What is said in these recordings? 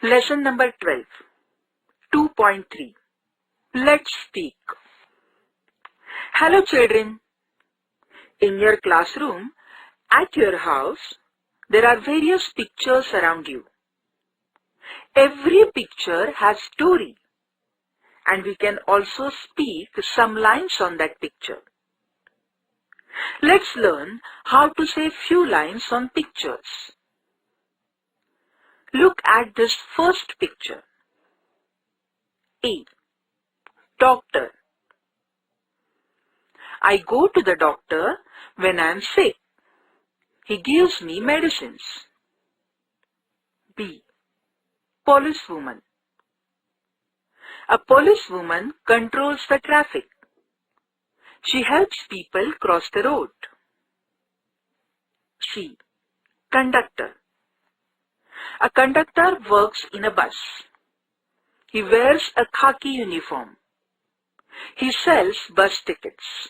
Lesson number 12, 2.3. Let's speak. Hello children. In your classroom, at your house, there are various pictures around you. Every picture has story, and we can also speak some lines on that picture. Let's learn how to say few lines on pictures. Look at this first picture. A. Doctor. I go to the doctor when I am sick. He gives me medicines. B. Policewoman. A policewoman controls the traffic. She helps people cross the road. C. Conductor. A conductor works in a bus. He wears a khaki uniform. He sells bus tickets.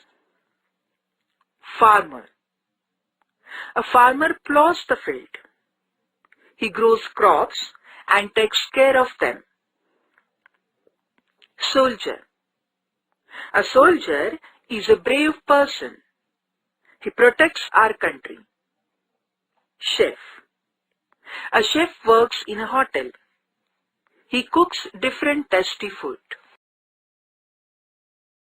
Farmer. A farmer plows the field. He grows crops and takes care of them. Soldier. A soldier is a brave person. He protects our country. Chef. A chef works in a hotel. He cooks different tasty food.